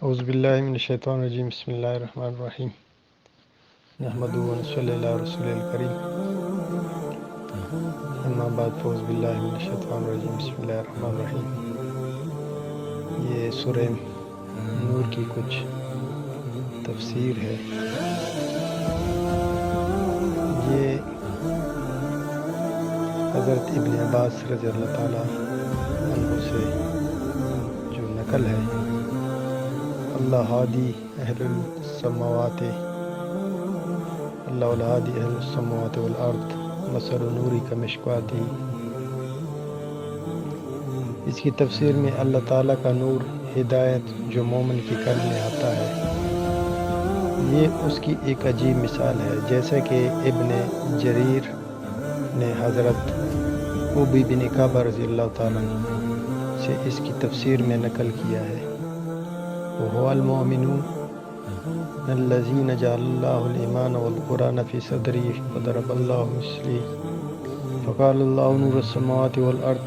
اعوذ باللہ من الشیطان الرجیم بسم اللہ الرحمن الرحیم نحمدہ و نصلی علی رسول الکریم اما بعد فاعوذ باللہ من الشیطان الرجیم بسم اللہ الرحمن الرحیم۔ یہ سورہ نور کی کچھ تفسیر ہے۔ یہ حضرت ابن عباس رضی اللہ تعالیٰ عنہ سے جو نقل ہے، اللہ ہادی اہل السماوات والارض مثل نوری کمشکوات۔ اس کی تفسیر میں اللہ تعالیٰ کا نور ہدایت جو مومن کے قلب میں آتا ہے، یہ اس کی ایک عجیب مثال ہے، جیسا کہ ابن جریر نے حضرت ابی بن کعب رضی اللہ تعالیٰ عنہ سے اس کی تفسیر میں نقل کیا ہے۔ وَهُوَ الْمُؤْمِنُونَ الَّذِينَ جَعَلَ اللَّهُ الْإِيمَانَ وَالْقُرْآنَ فِي صَدْرِهِ وَضَرَبَ اللَّهُ مِثْلِهِ فَقَالَ اللَّهُ نُورُ السَّمَاوَاتِ وَالْأَرْضِ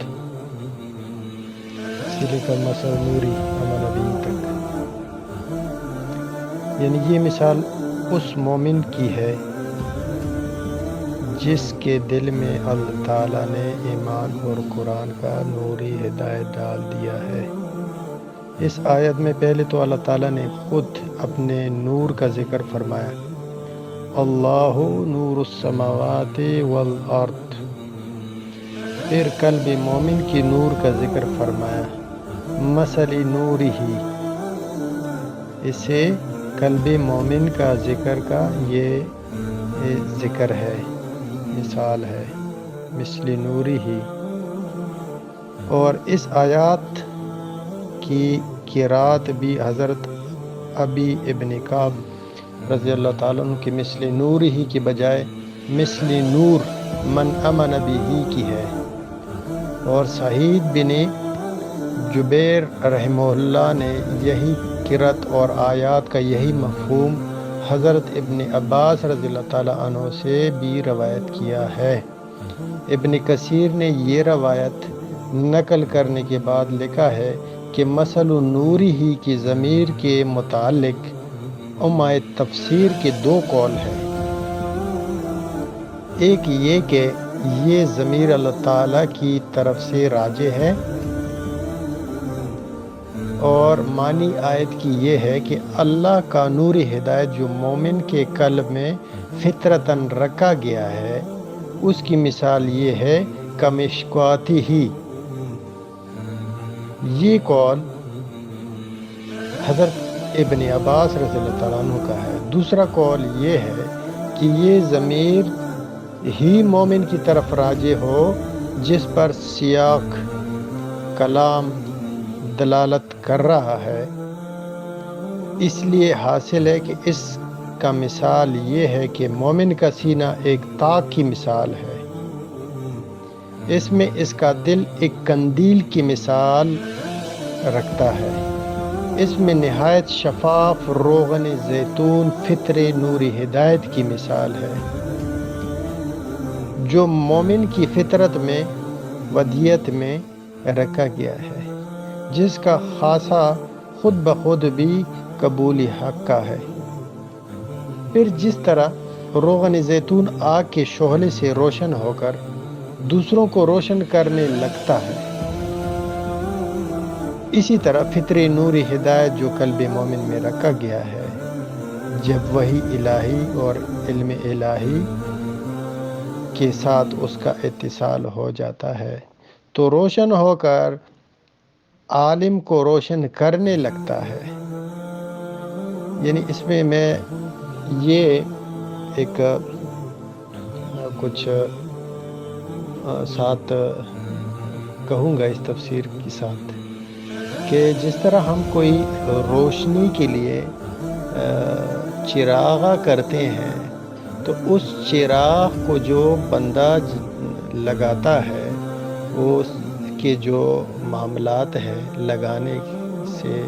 ذَلِكَ مَثَلُ نُورِهِ آمَنَ بِهِ تک، یعنی یہ مثال اس مومن کی ہے جس کے دل میں اللہ تعالیٰ نے ایمان اور قرآن کا نوری ہدایت ڈال دیا ہے۔ اس آیت میں پہلے تو اللہ تعالیٰ نے خود اپنے نور کا ذکر فرمایا، اللہ نور السماوات والارض، پھر قلب مومن کی نور کا ذکر فرمایا، مثل نورہ، اسے قلب مومن کا ذکر کا یہ ذکر ہے، مثال ہے، مثل نورہ۔ اور اس آیات کی قرات بھی حضرت ابی ابن کعب رضی اللہ تعالیٰ عنہ کی مثل نور ہی کی بجائے مثل نور من امن بھی کی ہے، اور سعید بن جبیر رحمہ اللہ نے یہی قرات اور آیات کا یہی مفہوم حضرت ابن عباس رضی اللہ تعالیٰ عنہ سے بھی روایت کیا ہے۔ ابن کثیر نے یہ روایت نقل کرنے کے بعد لکھا ہے کہ مثل نوری ہی کی ضمیر کے متعلق علماء تفسیر کے دو قول ہیں۔ ایک یہ کہ یہ ضمیر اللہ تعالیٰ کی طرف سے راجع ہے، اور معنی آیت کی یہ ہے کہ اللہ کا نور ہدایت جو مومن کے قلب میں فطرتاً رکھا گیا ہے، اس کی مثال یہ ہے کمشکواتی ہی۔ یہ قول حضرت ابن عباس رضی اللہ تعالیٰ عنہ کا ہے۔ دوسرا قول یہ ہے کہ یہ ضمیر ہی مومن کی طرف راجع ہو جس پر سیاق کلام دلالت کر رہا ہے، اس لیے حاصل ہے کہ اس کا مثال یہ ہے کہ مومن کا سینہ ایک تاک کی مثال ہے، اس میں اس کا دل ایک قندیل کی مثال رکھتا ہے، اس میں نہایت شفاف روغن زیتون فطر نوری ہدایت کی مثال ہے، جو مومن کی فطرت میں ودیت میں رکھا گیا ہے، جس کا خاصہ خود بخود بھی قبول حق کا ہے۔ پھر جس طرح روغن زیتون آگ کے شعلے سے روشن ہو کر دوسروں کو روشن کرنے لگتا ہے، اسی طرح فطر نوری ہدایت جو قلب مومن میں رکھا گیا ہے، جب وحی الہی اور علم الہی کے ساتھ اس کا اتصال ہو جاتا ہے تو روشن ہو کر عالم کو روشن کرنے لگتا ہے۔ یعنی اس میں یہ ایک کچھ ساتھ کہوں گا اس تفسیر کے ساتھ کہ جس طرح ہم کوئی روشنی کے لیے چراغ کرتے ہیں تو اس چراغ کو جو بندہ لگاتا ہے، اس کے جو معاملات ہیں لگانے سے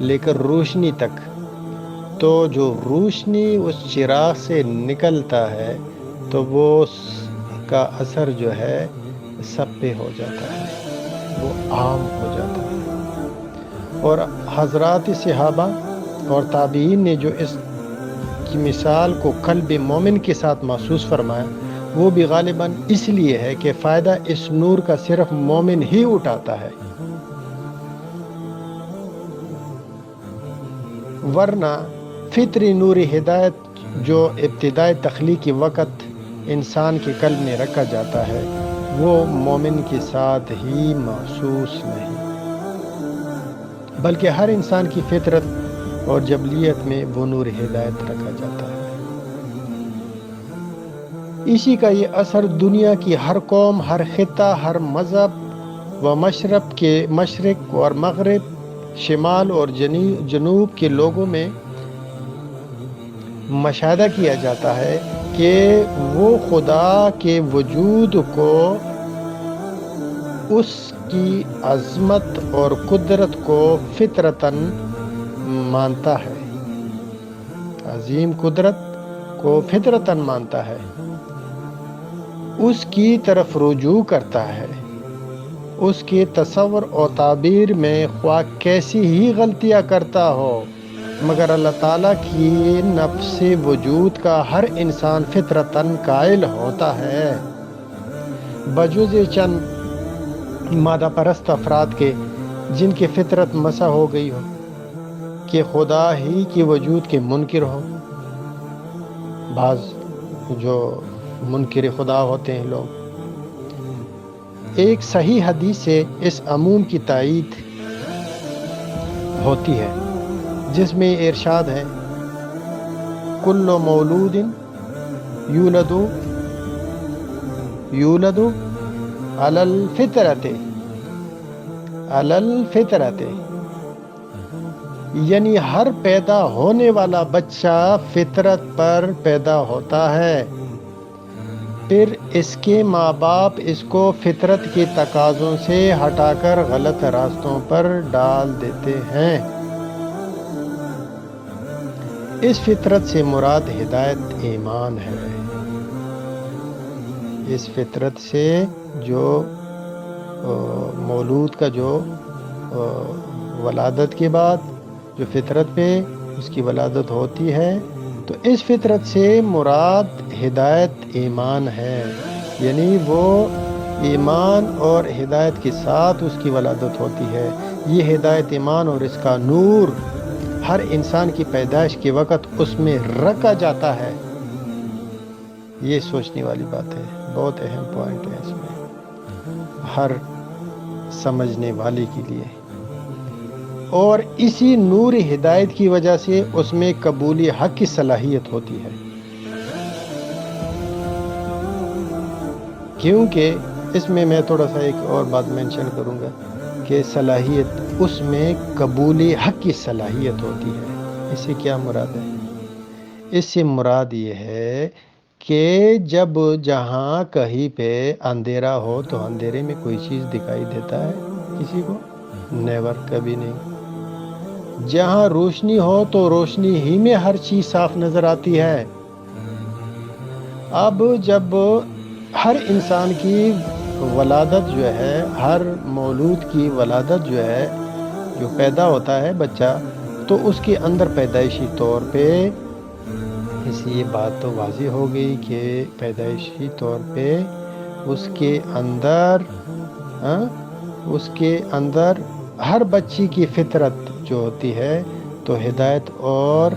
لے کر روشنی تک، تو جو روشنی اس چراغ سے نکلتا ہے تو وہ اس کا اثر جو ہے سب پہ ہو جاتا ہے، وہ عام ہو جاتا ہے۔ اور حضرات صحابہ اور تابعین نے جو اس کی مثال کو قلب مومن کے ساتھ محسوس فرمایا، وہ بھی غالباً اس لیے ہے کہ فائدہ اس نور کا صرف مومن ہی اٹھاتا ہے، ورنہ فطری نور ہدایت جو ابتدائی تخلیقی وقت انسان کے قلب میں رکھا جاتا ہے، وہ مومن کے ساتھ ہی محسوس نہیں، بلکہ ہر انسان کی فطرت اور جبلیت میں وہ نور ہدایت رکھا جاتا ہے۔ اسی کا یہ اثر دنیا کی ہر قوم، ہر خطہ، ہر مذہب و مشرق اور مغرب، شمال اور جنوب کے لوگوں میں مشاہدہ کیا جاتا ہے کہ وہ خدا کے وجود کو، اس کی عظمت اور قدرت کو فطرتاً مانتا ہے، عظیم قدرت کو فطرتاً مانتا ہے، اس کی طرف رجوع کرتا ہے، اس کے تصور و تعبیر میں خواہ کیسی ہی غلطیاں کرتا ہو، مگر اللہ تعالیٰ کی نفس وجود کا ہر انسان فطرتاً قائل ہوتا ہے، بجز چند مادہ پرست افراد کے جن کی فطرت مسح ہو گئی ہو کہ خدا ہی کے وجود کے منکر ہو۔ بعض جو منکر خدا ہوتے ہیں لوگ، ایک صحیح حدیث سے اس عموم کی تائید ہوتی ہے، جس میں ارشاد ہے، کل مولود یولد علی الفطرت، یعنی ہر پیدا ہونے والا بچہ فطرت پر پیدا ہوتا ہے، پھر اس کے ماں باپ اس کو فطرت کے تقاضوں سے ہٹا کر غلط راستوں پر ڈال دیتے ہیں۔ اس فطرت سے مراد ہدایت ایمان ہے۔ اس فطرت سے جو مولود کا جو ولادت کے بعد جو فطرت پہ اس کی ولادت ہوتی ہے، تو اس فطرت سے مراد ہدایت ایمان ہے، یعنی وہ ایمان اور ہدایت کے ساتھ اس کی ولادت ہوتی ہے۔ یہ ہدایت ایمان اور اس کا نور ہر انسان کی پیدائش کے وقت اس میں رکھا جاتا ہے۔ یہ سوچنے والی بات ہے، بہت اہم پوائنٹ ہے اس میں ہر سمجھنے والے کے لیے، اور اسی نور ہدایت کی وجہ سے اس میں قبول حق کی صلاحیت ہوتی ہے، کیونکہ اس میں تھوڑا سا ایک اور بات مینشن کروں گا کہ صلاحیت، اس میں قبول حق کی صلاحیت ہوتی ہے۔ اس سے کیا مراد ہے؟ اس سے مراد یہ ہے کہ جب جہاں کہیں پہ اندھیرا ہو تو اندھیرے میں کوئی چیز دکھائی دیتا ہے کسی کو؟ نیور، کبھی نہیں۔ جہاں روشنی ہو تو روشنی ہی میں ہر چیز صاف نظر آتی ہے۔ اب جب ہر انسان کی ولادت جو ہے، ہر مولود کی ولادت جو ہے، جو پیدا ہوتا ہے بچہ، تو اس کے اندر پیدائشی طور پہ، اس سے یہ بات تو واضح ہو گئی کہ پیدائشی طور پہ اس کے اندر ہر بچی کی فطرت جو ہوتی ہے تو ہدایت اور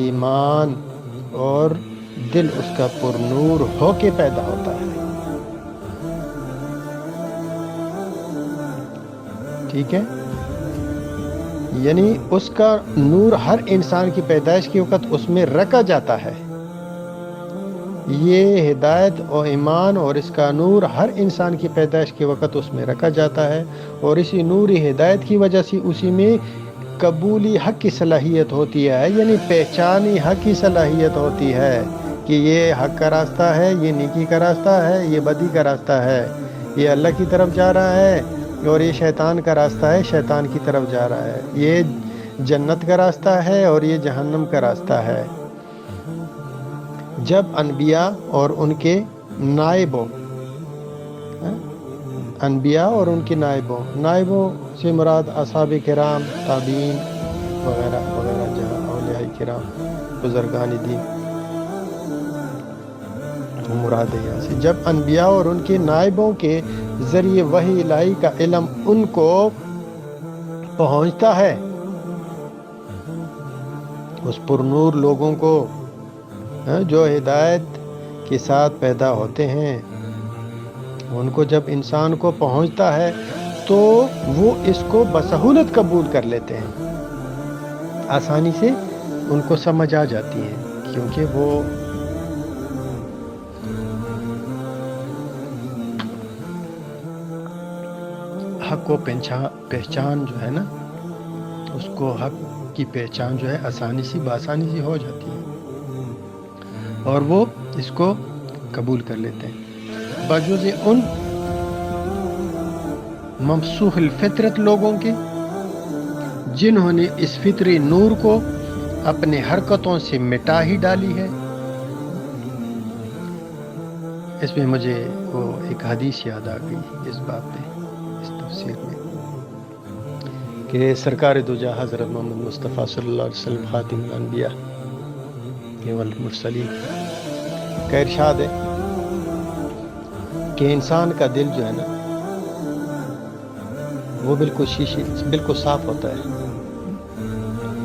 ایمان اور دل اس کا پر نور ہو کے پیدا ہوتا ہے۔ ٹھیک ہے، یعنی اس کا نور ہر انسان کی پیدائش کے وقت اس میں رکھا جاتا ہے۔ یہ ہدایت اور ایمان اور اس کا نور ہر انسان کی پیدائش کے وقت اس میں رکھا جاتا ہے، اور اسی نور ہدایت کی وجہ سے اسی میں قبولی حق کی صلاحیت ہوتی ہے، یعنی پہچانی حق کی صلاحیت ہوتی ہے کہ یہ حق کا راستہ ہے، یہ نیکی کا راستہ ہے، یہ بدی کا راستہ ہے، یہ اللہ کی طرف جا رہا ہے، اور یہ شیطان کا راستہ ہے، شیطان کی طرف جا رہا ہے، یہ جنت کا راستہ ہے اور یہ جہنم کا راستہ ہے۔ جب انبیاء اور ان کے نائبوں سے مراد اصحاب کرام، تابعین وغیرہ وغیرہ، جہاں اولیاء کرام بزرگان دین مراد ہے یہاں سے۔ جب انبیاء اور ان کے نائبوں کے ذریعے وحی الہی کا علم ان کو پہنچتا ہے، اس پر نور لوگوں کو جو ہدایت کے ساتھ پیدا ہوتے ہیں، ان کو جب انسان کو پہنچتا ہے تو وہ اس کو بسہولت قبول کر لیتے ہیں، آسانی سے ان کو سمجھ آ جاتی ہے، کیونکہ وہ حق کو پہچان جو ہے نا، اس کو حق کی پہچان جو ہے بآسانی سے ہو جاتی ہے، اور وہ اس کو قبول کر لیتے ہیں، بجوز ان ممسوح الفطرت لوگوں کے جنہوں نے اس فطری نور کو اپنے حرکتوں سے مٹا ہی ڈالی ہے۔ اس میں مجھے وہ ایک حدیث یاد آ گئی اس بات پہ، اس تفسیر میں، کہ سرکار دو جہاں حضرت محمد مصطفیٰ صلی اللہ علیہ وسلم خاتم الانبیاء والمرسلین کا ارشاد ہے کہ انسان کا دل جو ہے نا، وہ بالکل صاف ہوتا ہے،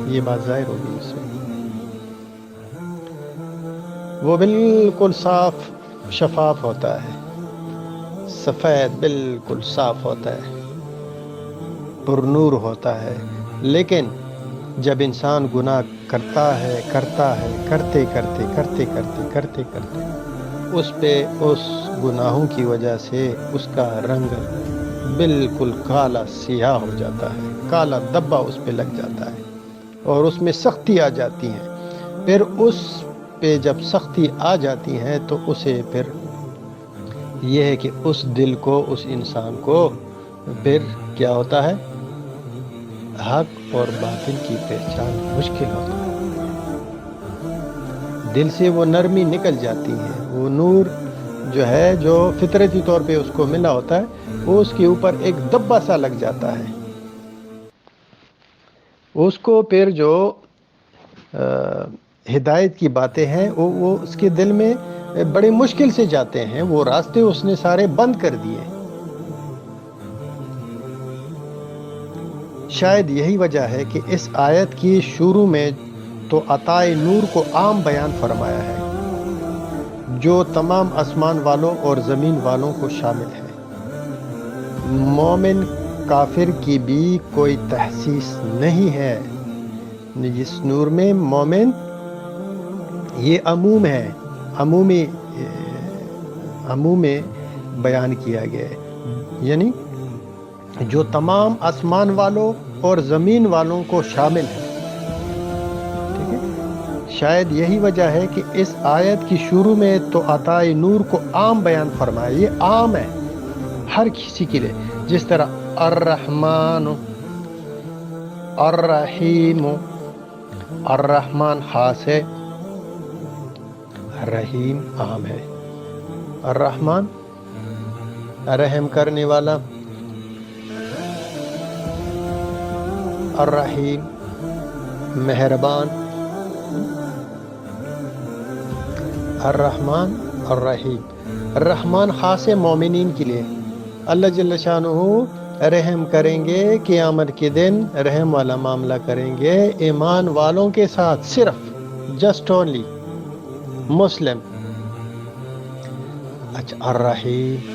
یہ بات ظاہر ہوگی اس میں، وہ بالکل صاف شفاف ہوتا ہے، سفید بالکل صاف ہوتا ہے، پر نور ہوتا ہے، لیکن جب انسان گناہ کرتا ہے کرتے اس گناہوں کی وجہ سے اس کا رنگ بالکل کالا سیاہ ہو جاتا ہے، کالا دبا اس پہ لگ جاتا ہے، اور اس میں سختی آ جاتی ہے۔ پھر اس پہ جب سختی آ جاتی ہے تو اسے پھر یہ ہے کہ اس دل کو، اس انسان کو پھر کیا ہوتا ہے، حق اور باطل کی پہچان مشکل ہوتا ہے، دل سے وہ نرمی نکل جاتی ہے، وہ نور جو ہے، جو فطرتی طور پہ اس کو ملا ہوتا ہے، وہ اس کے اوپر ایک دبا سا لگ جاتا ہے، اس کو پھر جو ہدایت کی باتیں ہیں وہ اس کے دل میں بڑے مشکل سے جاتے ہیں، وہ راستے اس نے سارے بند کر دیے۔ شاید یہی وجہ ہے کہ اس آیت کی شروع میں تو عطائے نور کو عام بیان فرمایا ہے، جو تمام آسمان والوں اور زمین والوں کو شامل ہے، مومن کافر کی بھی کوئی تخصیص نہیں ہے۔ اس نور میں مومن یہ عموم ہے، عموم میں بیان کیا گیا ہے، یعنی جو تمام آسمان والوں اور زمین والوں کو شامل ہے، ٹھیک ہے۔ شاید یہی وجہ ہے کہ اس آیت کی شروع میں تو عطائے نور کو عام بیان فرمایا، یہ عام ہے ہر کسی کے لیے، جس طرح الرحمن، الرحیم، الرحمن خاص ہے، رحیم عام ہے۔ الرحمن رحم کرنے والا، الرحیم مہربان، الرحمن الرحیم۔ الرحمن خاص مومنین کے لیے، اللہ جل شانہ رحم کریں گے، قیامت کے دن رحم والا معاملہ کریں گے ایمان والوں کے ساتھ، صرف جسٹ اونلی مسلم۔ اچھا، الرحیم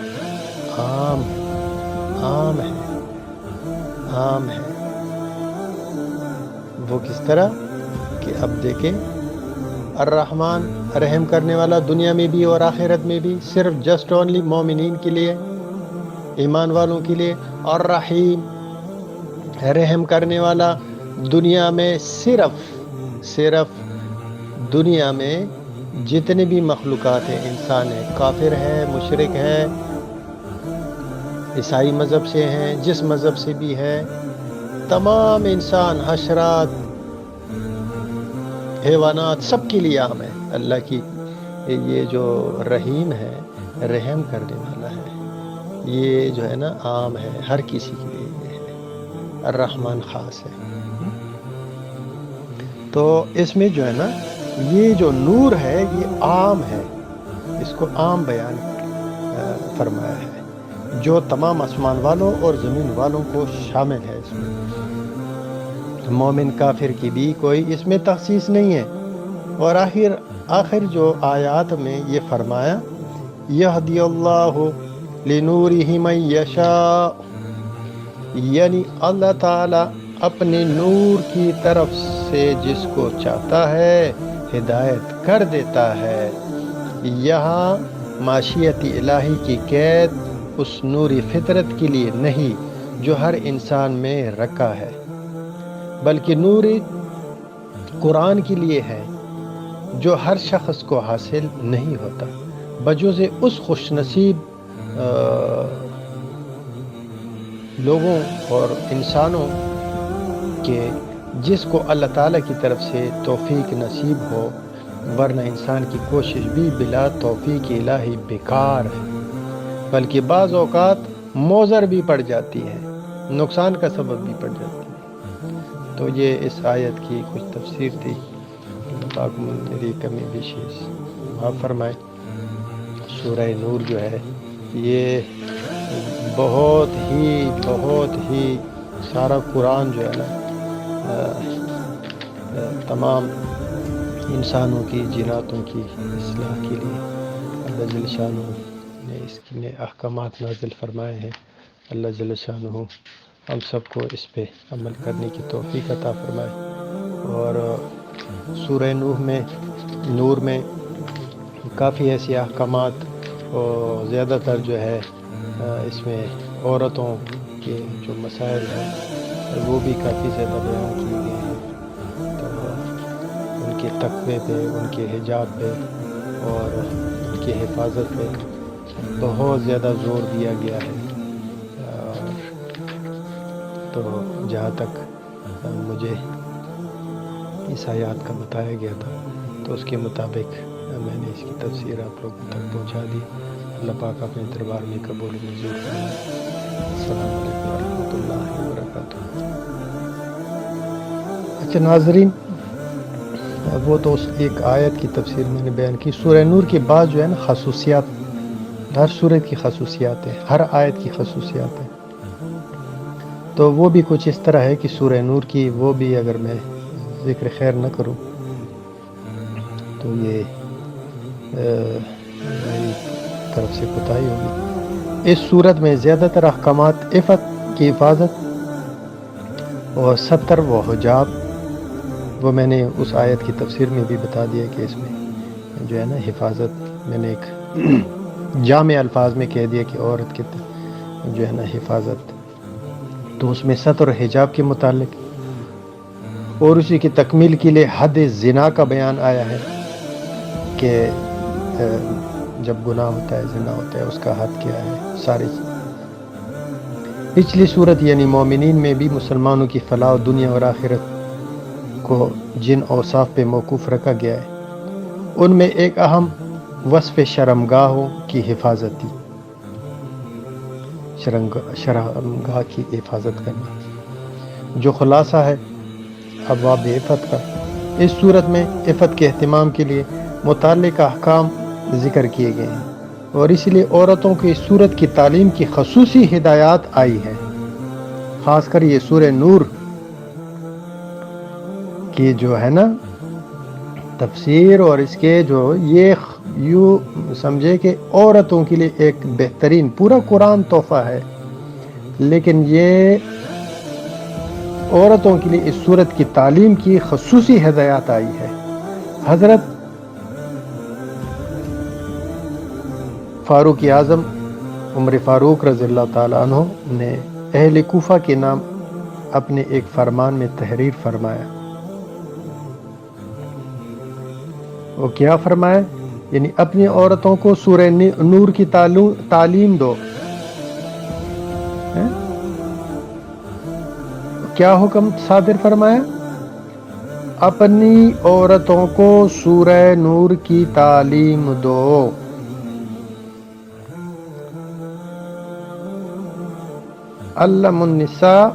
عام ہے، عام ہے، وہ کس طرح کہ اب دیکھیں، الرحمن رحم کرنے والا دنیا میں بھی اور آخرت میں بھی، صرف جسٹ اونلی مومنین کے لیے، ایمان والوں کے لیے، اور رحیم رحم کرنے والا دنیا میں صرف دنیا میں جتنے بھی مخلوقات ہیں، انسان ہے، کافر ہے، مشرک ہے، عیسائی مذہب سے ہیں، جس مذہب سے بھی ہے، تمام انسان، حشرات، حیوانات، سب کے لیے عام ہے۔ اللہ کی یہ جو رحیم ہے، رحم کرنے والا ہے، یہ جو ہے نا عام ہے، ہر کسی کے لیے یہ ہے۔ الرحمن خاص ہے۔ تو اس میں جو ہے نا یہ جو نور ہے یہ عام ہے، اس کو عام بیان فرمایا ہے جو تمام آسمان والوں اور زمین والوں کو شامل ہے۔ اس میں مومن کافر کی بھی کوئی اس میں تخصیص نہیں ہے۔ اور آخر جو آیات میں یہ فرمایا یہدی اللہ لنورہ من یشاء، یعنی اللہ تعالی اپنے نور کی طرف سے جس کو چاہتا ہے ہدایت کر دیتا ہے۔ یہاں معشیت الہی کی قید اس نوری فطرت کے لیے نہیں جو ہر انسان میں رکھا ہے، بلکہ نور قرآن کے لیے ہے جو ہر شخص کو حاصل نہیں ہوتا بجوز اس خوش نصیب لوگوں اور انسانوں کے جس کو اللہ تعالیٰ کی طرف سے توفیق نصیب ہو، ورنہ انسان کی کوشش بھی بلا توفیق الہی بیکار ہے، بلکہ بعض اوقات موزر بھی پڑ جاتی ہے، نقصان کا سبب بھی پڑ جاتی ہے۔ تو یہ اس آیت کی کچھ تفسیر تھی۔ پاک میری کمی بیشی معاف فرمائے۔ سورہ نور جو ہے یہ بہت ہی سارا قرآن جو ہے نا تمام انسانوں کی جناتوں کی اصلاح کے لیے اللہ جل شانہ نے اس کے احکامات نازل فرمائے ہیں۔ اللہ جل شانہ ہم سب کو اس پہ عمل کرنے کی توفیق عطا فرمائے۔ اور سورہ نور میں کافی ایسے احکامات اور زیادہ تر جو ہے اس میں عورتوں کے جو مسائل ہیں وہ بھی کافی زیادہ بیان کیے گئے ہیں۔ تو ان کے تقوی پہ، ان کے حجاب پہ اور ان کی حفاظت پہ بہت زیادہ زور دیا گیا ہے۔ تو جہاں تک مجھے اس آیات کا بتایا گیا تھا تو اس کے مطابق میں نے اس کی تفسیر آپ لوگوں تک پہنچا دی۔ اللہ پاک اپنے دربار میں قبول و منظور فرمائے۔ السلام علیکم ورحمۃ اللہ وبرکاتہ۔ اچھا ناظرین، وہ تو اس ایک آیت کی تفسیر میں نے بیان کی۔ سورہ نور کے بعد جو ہے نا خصوصیات، ہر سورت کی خصوصیات ہیں، ہر آیت کی خصوصیات ہیں۔ تو وہ بھی کچھ اس طرح ہے کہ سورہ نور کی وہ بھی اگر میں ذکر خیر نہ کروں تو یہ میری طرف سے کوتاہی ہوگی۔ اس صورت میں زیادہ تر احکامات عفت کی حفاظت اور ستر و حجاب، وہ میں نے اس آیت کی تفسیر میں بھی بتا دیا کہ اس میں جو ہے نا حفاظت، میں نے ایک جامع الفاظ میں کہہ دیا کہ عورت کے جو ہے نا حفاظت، تو اس میں ستر و حجاب کے متعلق اور اسی کی تکمیل کے لیے حد زنا کا بیان آیا ہے کہ جب گناہ ہوتا ہے، زنا ہوتا ہے، اس کا حد کیا ہے ساری۔ پچھلی صورت یعنی مومنین میں بھی مسلمانوں کی فلاح و دنیا اور آخرت کو جن اوصاف پہ موقوف رکھا گیا ہے ان میں ایک اہم وصف شرمگاہوں کی حفاظت تھی۔ شرمگاہ کی حفاظت کرنا جو خلاصہ ہے ابواب عفت کا۔ اس صورت میں عفت کے اہتمام کے لیے متعلقہ احکام ذکر کیے گئے ہیں اور اس لیے عورتوں کی اس صورت کی تعلیم کی خصوصی ہدایات آئی ہے۔ خاص کر یہ سورہ نور کی جو ہے نا تفسیر اور اس کے جو یہ یوں سمجھے کہ عورتوں کے لیے ایک بہترین، پورا قرآن تحفہ ہے، لیکن یہ عورتوں کے لیے اس صورت کی تعلیم کی خصوصی ہدایات آئی ہے۔ حضرت فاروق اعظم عمر فاروق رضی اللہ تعالیٰ عنہ نے اہل کوفہ کے نام اپنے ایک فرمان میں تحریر فرمایا۔ وہ کیا فرمایا؟ یعنی اپنی عورتوں کو سورہ نور کی تعلیم دو۔ کیا حکم صادر فرمایا؟ اپنی عورتوں کو سورہ نور کی تعلیم دو۔ علم النساء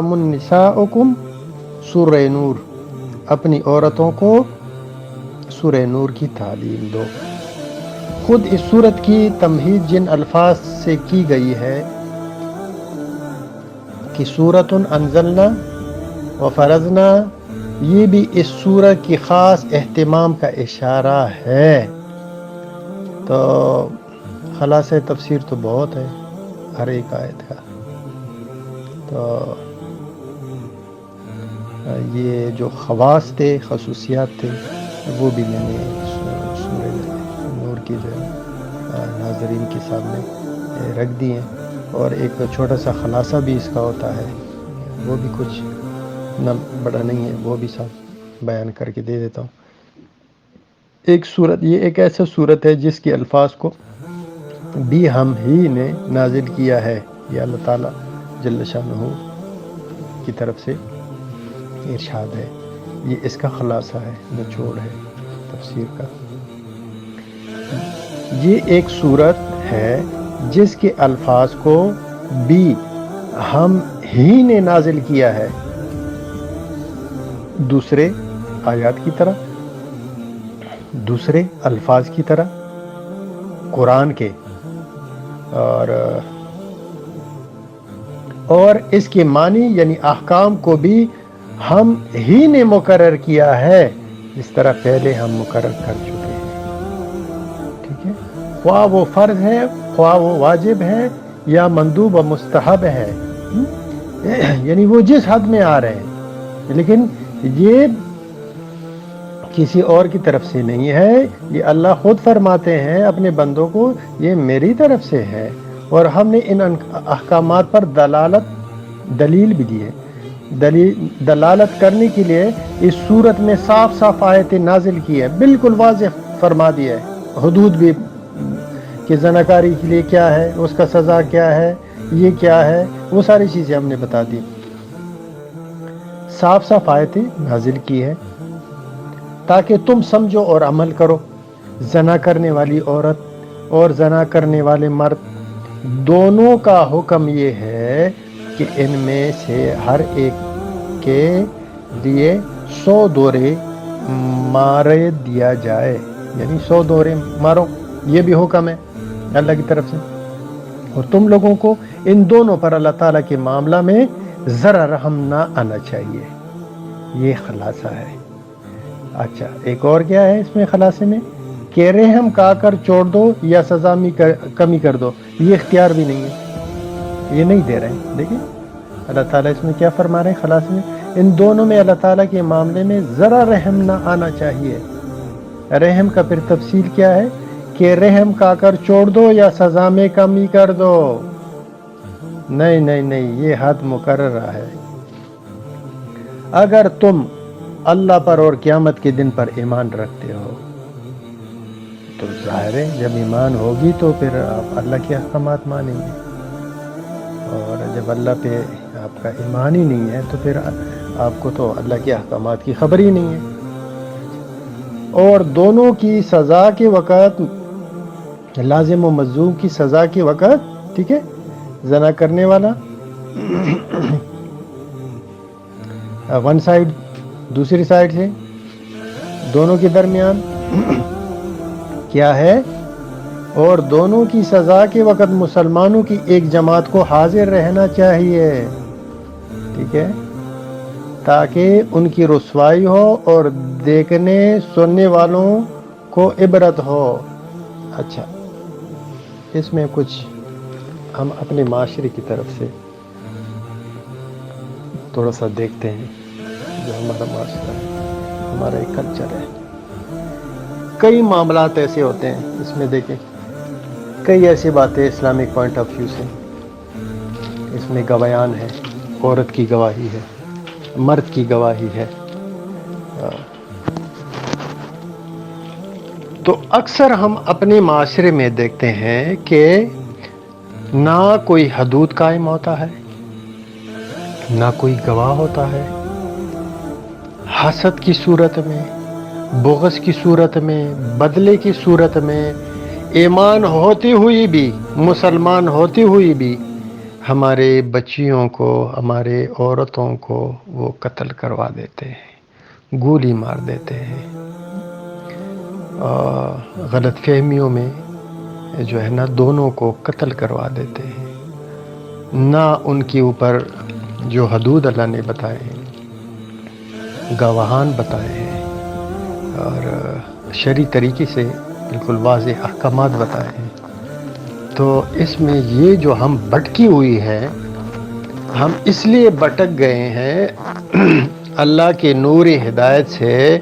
النساءکم سورہ نور، اپنی عورتوں کو سورہ نور کی تعلیم دو۔ خود اس سورت کی تمہید جن الفاظ سے کی گئی ہے کہ سورۃ انزلنا و فرضنا، یہ بھی اس سورت کی خاص اہتمام کا اشارہ ہے۔ تو خلاصہ تفسیر تو بہت ہے ہر ایک آیت کا، تو یہ جو خواص تھے، خصوصیات تھے، وہ بھی میں نے سورہ نور کی جو ناظرین کے سامنے رکھ دی ہیں، اور ایک چھوٹا سا خلاصہ بھی اس کا ہوتا ہے، وہ بھی کچھ نہ بڑا نہیں ہے، وہ بھی ساتھ بیان کر کے دے دیتا ہوں۔ ایک سورت، یہ ایک ایسا سورت ہے جس کے الفاظ کو بھی ہم ہی نے نازل کیا ہے، یہ اللہ تعالیٰ جل شانہ کی طرف سے ارشاد ہے۔ یہ اس کا خلاصہ ہے، نچوڑ ہے تفسیر کا۔ یہ ایک سورت ہے جس کے الفاظ کو بھی ہم ہی نے نازل کیا ہے، دوسرے آیات کی طرح، دوسرے الفاظ کی طرح قرآن کے، اور اس کے معنی یعنی احکام کو بھی ہم ہی نے مقرر کیا ہے، جس طرح پہلے ہم مقرر کر چکے ہیں، ٹھیک ہے؟ خواہ وہ فرض ہے، خواہ وہ واجب ہے، یا مندوب و مستحب ہے، یعنی وہ جس حد میں آ رہے ہیں، لیکن یہ کسی اور کی طرف سے نہیں ہے، یہ اللہ خود فرماتے ہیں اپنے بندوں کو، یہ میری طرف سے ہے، اور ہم نے ان احکامات پر دلیل بھی دی ہے۔ دلالت کرنے کے لیے اس صورت میں صاف صاف آیتیں نازل کی ہے، بالکل واضح فرما دیا ہے، حدود بھی کہ زناکاری کے لیے کیا ہے، اس کا سزا کیا ہے، یہ کیا ہے، وہ ساری چیزیں ہم نے بتا دی، صاف صاف آیتیں نازل کی ہے تاکہ تم سمجھو اور عمل کرو۔ زنا کرنے والی عورت اور زنا کرنے والے مرد دونوں کا حکم یہ ہے کہ ان میں سے ہر ایک کے لیے 100 دورے مارے دیا جائے، یعنی 100 دورے مارو، یہ بھی حکم ہے اللہ کی طرف سے۔ اور تم لوگوں کو ان دونوں پر اللہ تعالیٰ کے معاملہ میں ذرا رحم نہ آنا چاہیے، یہ خلاصہ ہے۔ اچھا، ایک اور کیا ہے اس میں خلاصے میں، کہ رحم کا کر چھوڑ دو یا سزا میں کمی کر دو، یہ اختیار بھی نہیں ہے، یہ نہیں دے رہے ہیں۔ دیکھیں اللہ تعالیٰ اس میں کیا فرما رہے ہیں خلاصے میں، ان دونوں میں اللہ تعالیٰ کے معاملے میں ذرا رحم نہ آنا چاہیے۔ رحم کا پھر تفصیل کیا ہے کہ رحم کا کر چھوڑ دو یا سزا میں کمی کر دو، نہیں نہیں نہیں، یہ حد مقررہ ہے۔ اگر تم اللہ پر اور قیامت کے دن پر ایمان رکھتے ہو تو ظاہر ہے جب ایمان ہوگی تو پھر آپ اللہ کے احکامات مانیں گے، اور جب اللہ پہ آپ کا ایمان ہی نہیں ہے تو پھر آپ کو تو اللہ کے احکامات کی خبر ہی نہیں ہے۔ اور دونوں کی سزا کے وقت، لازم و مظلوم کی سزا کے وقت، ٹھیک ہے، زنا کرنے والا ون سائڈ، دوسری سائڈ سے، دونوں کے درمیان کیا ہے، اور دونوں کی سزا کے وقت مسلمانوں کی ایک جماعت کو حاضر رہنا چاہیے، ٹھیک ہے، تاکہ ان کی رسوائی ہو اور دیکھنے سننے والوں کو عبرت ہو۔ اچھا، اس میں کچھ ہم اپنے معاشرے کی طرف سے تھوڑا سا دیکھتے ہیں، جو ہمارا معاشرہ ہے، ہمارا ایک کلچر ہے۔ کئی معاملات ایسے ہوتے ہیں اس میں، دیکھیں کئی ایسی باتیں اسلامک پوائنٹ آف ویو سے اس میں گواہان ہے، عورت کی گواہی ہے، مرد کی گواہی ہے، تو اکثر ہم اپنے معاشرے میں دیکھتے ہیں کہ نہ کوئی حدود قائم ہوتا ہے، نہ کوئی گواہ ہوتا ہے، حسد کی صورت میں، بغض کی صورت میں، بدلے کی صورت میں، ایمان ہوتے ہوئے بھی، مسلمان ہوتے ہوئے بھی ہمارے بچیوں کو، ہمارے عورتوں کو وہ قتل کروا دیتے ہیں، گولی مار دیتے ہیں، غلط فہمیوں میں جو ہے نا دونوں کو قتل کروا دیتے ہیں، نہ ان کے اوپر جو حدود اللہ نے بتائے ہیں، گواہان بتائے ہیں، اور شرعی طریقے سے بالکل واضح احکامات بتائے ہیں۔ تو اس میں یہ جو ہم بھٹکی ہوئی ہے، ہم اس لیے بھٹک گئے ہیں اللہ کے نور ہدایت سے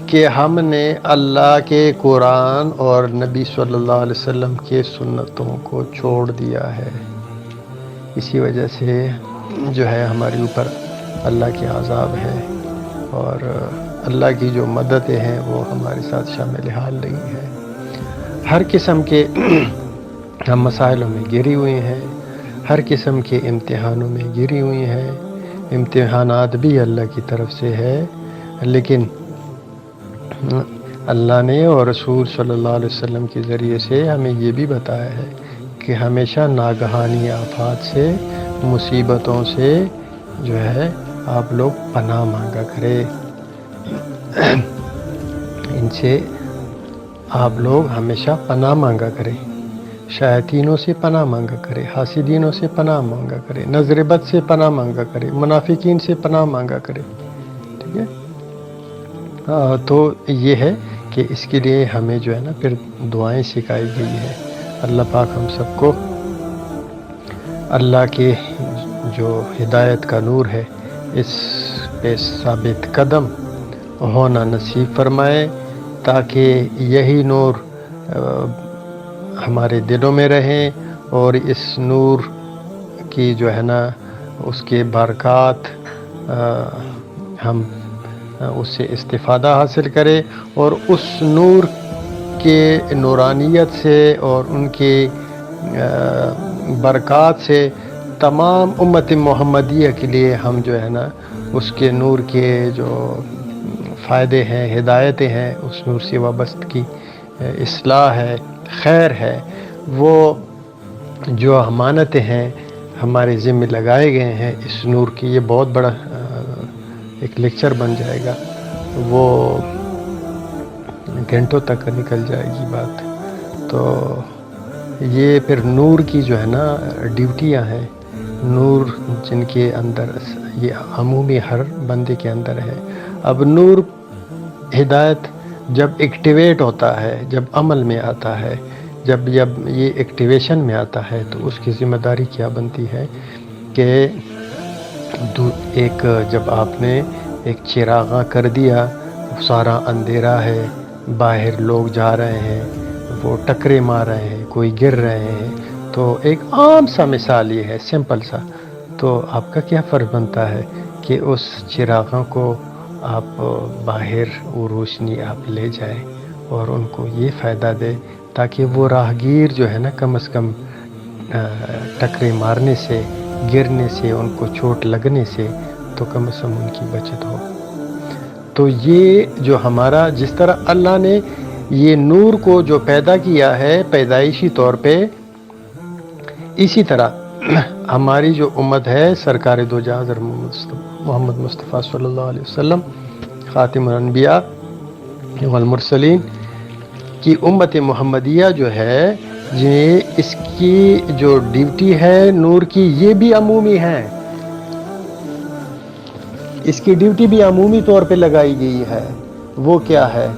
کہ ہم نے اللہ کے قرآن اور نبی صلی اللہ علیہ وسلم کے سنتوں کو چھوڑ دیا ہے۔ اسی وجہ سے جو ہے ہمارے اوپر اللہ کے عذاب ہے، اور اللہ کی جو مددیں ہیں وہ ہمارے ساتھ شامل حال نہیں ہے۔ ہر قسم کے ہم مسائلوں میں گری ہوئے ہیں، ہر قسم کے امتحانوں میں گری ہوئی ہیں۔ امتحانات بھی اللہ کی طرف سے ہے، لیکن اللہ نے اور رسول صلی اللہ علیہ وسلم کے ذریعے سے ہمیں یہ بھی بتایا ہے کہ ہمیشہ ناگہانی آفات سے، مصیبتوں سے جو ہے آپ لوگ پناہ مانگا کرے، ان سے آپ لوگ ہمیشہ پناہ مانگا کرے، شیاطینوں سے پناہ مانگا کرے، حاسدینوں سے پناہ مانگا کرے، نظر بد سے پناہ مانگا کرے، منافقین سے پناہ مانگا کرے، ٹھیک ہے۔ تو یہ ہے کہ اس کے لیے ہمیں جو ہے نا پھر دعائیں سکھائی گئی ہے۔ اللہ پاک ہم سب کو اللہ کے جو ہدایت کا نور ہے اس پہ ثابت قدم ہونا نصیب فرمائے، تاکہ یہی نور ہمارے دلوں میں رہیں، اور اس نور کی جو ہے نا اس کے برکات ہم اس سے استفادہ حاصل کریں، اور اس نور کے نورانیت سے اور ان کے برکات سے تمام امت محمدیہ کے لیے ہم جو ہے نا اس کے نور کے جو فائدے ہیں، ہدایتیں ہیں، اس نور سے وابستگی اصلاح ہے، خیر ہے، وہ جو امانتیں ہیں ہمارے ذمہ لگائے گئے ہیں اس نور کی، یہ بہت بڑا ایک لیکچر بن جائے گا، وہ گھنٹوں تک نکل جائے گی بات۔ تو یہ پھر نور کی جو ہے نا ڈیوٹیاں ہیں، نور جن کے اندر یہ عمومی ہر بندے کے اندر ہے۔ اب نور ہدایت جب ایکٹیویٹ ہوتا ہے، جب عمل میں آتا ہے، جب یہ ایکٹیویشن میں آتا ہے، تو اس کی ذمہ داری کیا بنتی ہے کہ ایک جب آپ نے ایک چراغاں کر دیا، سارا اندھیرا ہے، باہر لوگ جا رہے ہیں، وہ ٹکرے مار رہے ہیں، کوئی گر رہے ہیں، تو ایک عام سا مثال یہ ہے، سمپل سا، تو آپ کا کیا فرض بنتا ہے کہ اس چراغاں کو آپ باہر وہ روشنی آپ لے جائیں اور ان کو یہ فائدہ دے، تاکہ وہ راہگیر جو ہے نا کم از کم ٹکرے مارنے سے، گرنے سے، ان کو چوٹ لگنے سے تو کم از کم ان کی بچت ہو۔ تو یہ جو ہمارا، جس طرح اللہ نے یہ نور کو جو پیدا کیا ہے پیدائشی طور پہ، اسی طرح ہماری جو امت ہے، سرکار دو جہاں محمد مصطفیٰ صلی اللہ علیہ وسلم، خاتم الانبیاء والمرسلین کی امت محمدیہ جو ہے، اس کی جو ڈیوٹی ہے نور کی، یہ بھی عمومی ہے، اس کی ڈیوٹی بھی عمومی طور پہ لگائی گئی ہے۔ وہ کیا ہے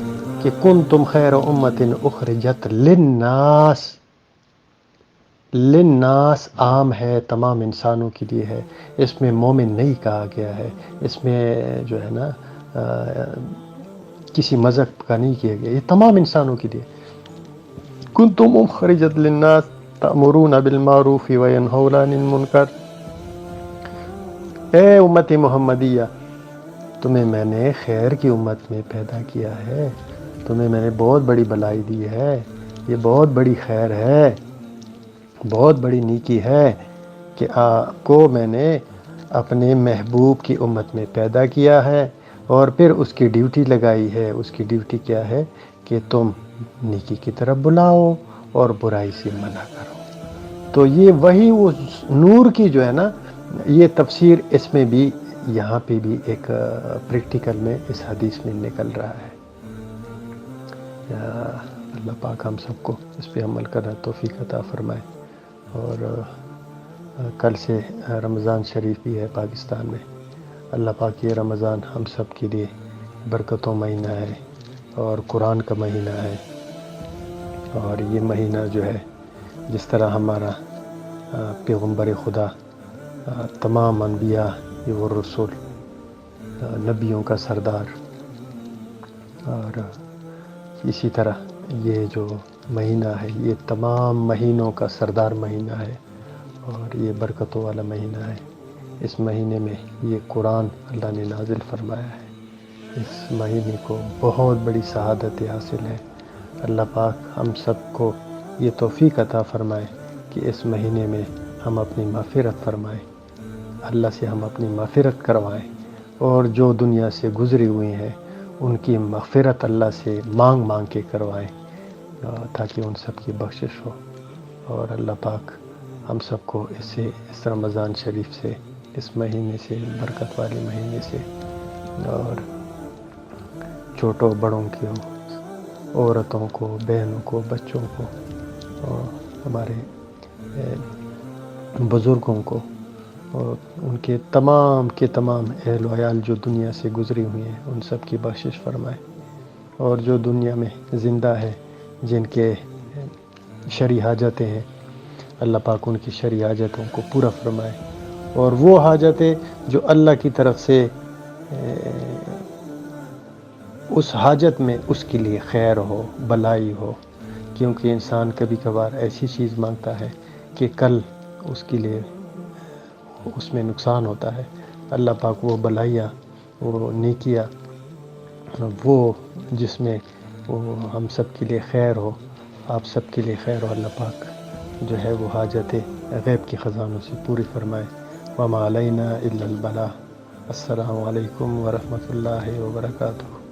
کہ کنتم خیر امت اخرجت للناس، للناس عام ہے، تمام انسانوں کے لیے ہے، اس میں مومن نہیں کہا گیا ہے، اس میں جو ہے نا کسی مذہب کا نہیں کیا گیا، یہ تمام انسانوں کے لیے۔ کنتم اخرجت للناس تأمرون بالمعروف وینہون عن المنکر، اے امت محمدیہ، تمہیں میں نے خیر کی امت میں پیدا کیا ہے، تمہیں میں نے بہت بڑی بلائی دی ہے، یہ بہت بڑی خیر ہے، بہت بڑی نیکی ہے کہ آپ کو میں نے اپنے محبوب کی امت میں پیدا کیا ہے، اور پھر اس کی ڈیوٹی لگائی ہے۔ اس کی ڈیوٹی کیا ہے کہ تم نیکی کی طرف بلاؤ اور برائی سے منع کرو۔ تو یہ وہی اس نور کی جو ہے نا، یہ تفسیر اس میں بھی یہاں پہ بھی ایک پریکٹیکل میں اس حدیث میں نکل رہا ہے۔ اللہ پاک ہم سب کو اس پہ عمل کرنا توفیق عطا فرمائے۔ اور کل سے رمضان شریف بھی ہے پاکستان میں۔ اللہ پاک یہ رمضان ہم سب کے لیے برکتوں مہینہ ہے اور قرآن کا مہینہ ہے، اور یہ مہینہ جو ہے جس طرح ہمارا پیغمبر خدا تمام انبیاء و رسول، نبیوں کا سردار، اور اسی طرح یہ جو مہینہ ہے یہ تمام مہینوں کا سردار مہینہ ہے اور یہ برکتوں والا مہینہ ہے۔ اس مہینے میں یہ قرآن اللہ نے نازل فرمایا ہے۔ اس مہینے کو بہت بڑی سعادت حاصل ہے۔ اللہ پاک ہم سب کو یہ توفیق عطا فرمائے کہ اس مہینے میں ہم اپنی مغفرت فرمائیں، اللہ سے ہم اپنی مغفرت کروائیں، اور جو دنیا سے گزری ہوئی ہیں ان کی مغفرت اللہ سے مانگ مانگ کے کروائیں تاکہ ان سب کی بخشش ہو۔ اور اللہ پاک ہم سب کو اس رمضان شریف سے، اس مہینے سے، برکت والے مہینے سے، اور چھوٹوں بڑوں کی، عورتوں کو، بہنوں کو، بچوں کو، اور ہمارے بزرگوں کو، اور ان کے تمام اہل و عیال جو دنیا سے گزری ہوئی ہیں ان سب کی بخشش فرمائے، اور جو دنیا میں زندہ ہے جن کے شرعی حاجتیں ہیں اللہ پاک ان کی شرعی حاجتوں کو پورا فرمائے، اور وہ حاجتیں جو اللہ کی طرف سے اس حاجت میں اس کے لیے خیر ہو، بلائی ہو، کیونکہ انسان کبھی کبھار ایسی چیز مانگتا ہے کہ کل اس کے لیے اس میں نقصان ہوتا ہے۔ اللہ پاک وہ بلائیاں، وہ نیکیاں، وہ جس میں وہ ہم سب کے لیے خیر ہو، آپ سب کے لیے خیر ہو، اللہ پاک جو ہے وہ حاجت غیب کے خزانوں سے پوری فرمائے۔ وما علینا الا البلاغ۔ السلام علیکم ورحمۃ اللہ وبرکاتہ۔